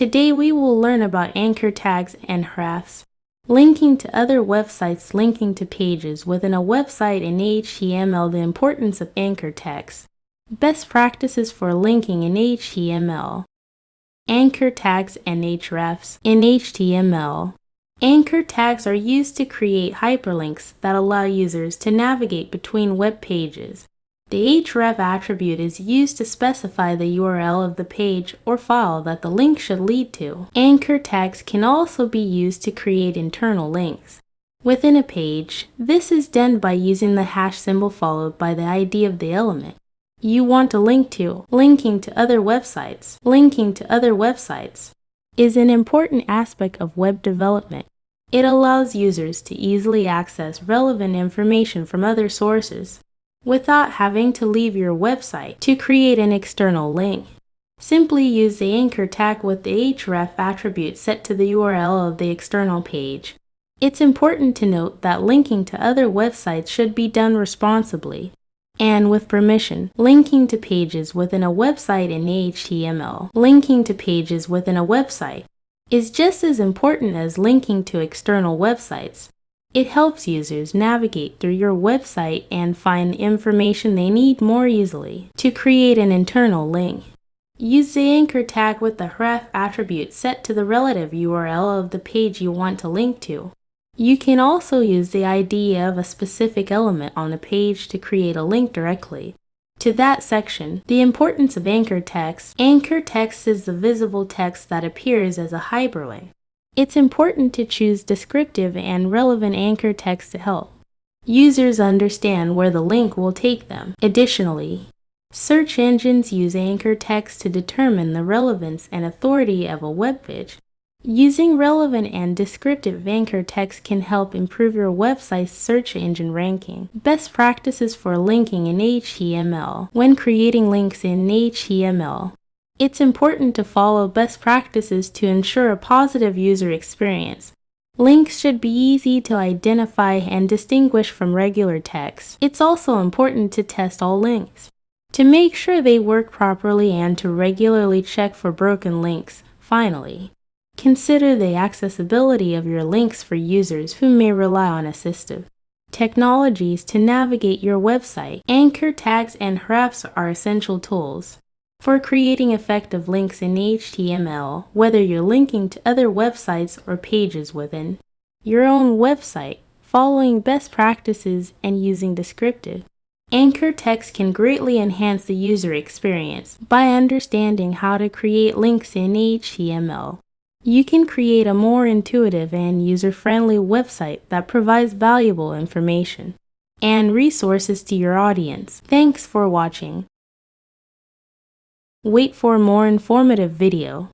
Today we will learn about anchor tags and hrefs, linking to other websites, linking to pages within a website in HTML, the importance of anchor tags, best practices for linking in HTML, anchor tags and hrefs in HTML. Anchor tags are used to create hyperlinks that allow users to navigate between web pages. The href attribute is used to specify the URL of the page or file that the link should lead to. Anchor tags can also be used to create internal links within a page. This is done by using the hash symbol followed by the ID of the element you want to link to. Linking to other websites. Linking to other websites is an important aspect of web development. It allows users to easily access relevant information from other sources without having to leave your website to create an external link. Simply use the anchor tag with the href attribute set to the URL of the external page. It's important to note that linking to other websites should be done responsibly and with permission. Linking to pages within a website in HTML. Linking to pages within a website is just as important as linking to external websites. It helps users navigate through your website and find information they need more easily. To create an internal link, use the anchor tag with the href attribute set to the relative URL of the page you want to link to. You can also use the ID of a specific element on the page to create a link directly to that section. The importance of anchor text. Anchor text is the visible text that appears as a hyperlink. It's important to choose descriptive and relevant anchor text to help users understand where the link will take them. Additionally, search engines use anchor text to determine the relevance and authority of a web page. Using relevant and descriptive anchor text can help improve your website's search engine ranking. Best practices for linking in HTML. When creating links in HTML, it's important to follow best practices to ensure a positive user experience. Links should be easy to identify and distinguish from regular text. It's also important to test all links to make sure they work properly and to regularly check for broken links. Finally, consider the accessibility of your links for users who may rely on assistive technologies to navigate your website. Anchor tags and hrefs are essential tools for creating effective links in HTML, whether you're linking to other websites or pages within your own website. Following best practices and using descriptive anchor text can greatly enhance the user experience. By understanding how to create links in HTML, you can create a more intuitive and user-friendly website that provides valuable information and resources to your audience. Thanks for watching. Wait for more informative video.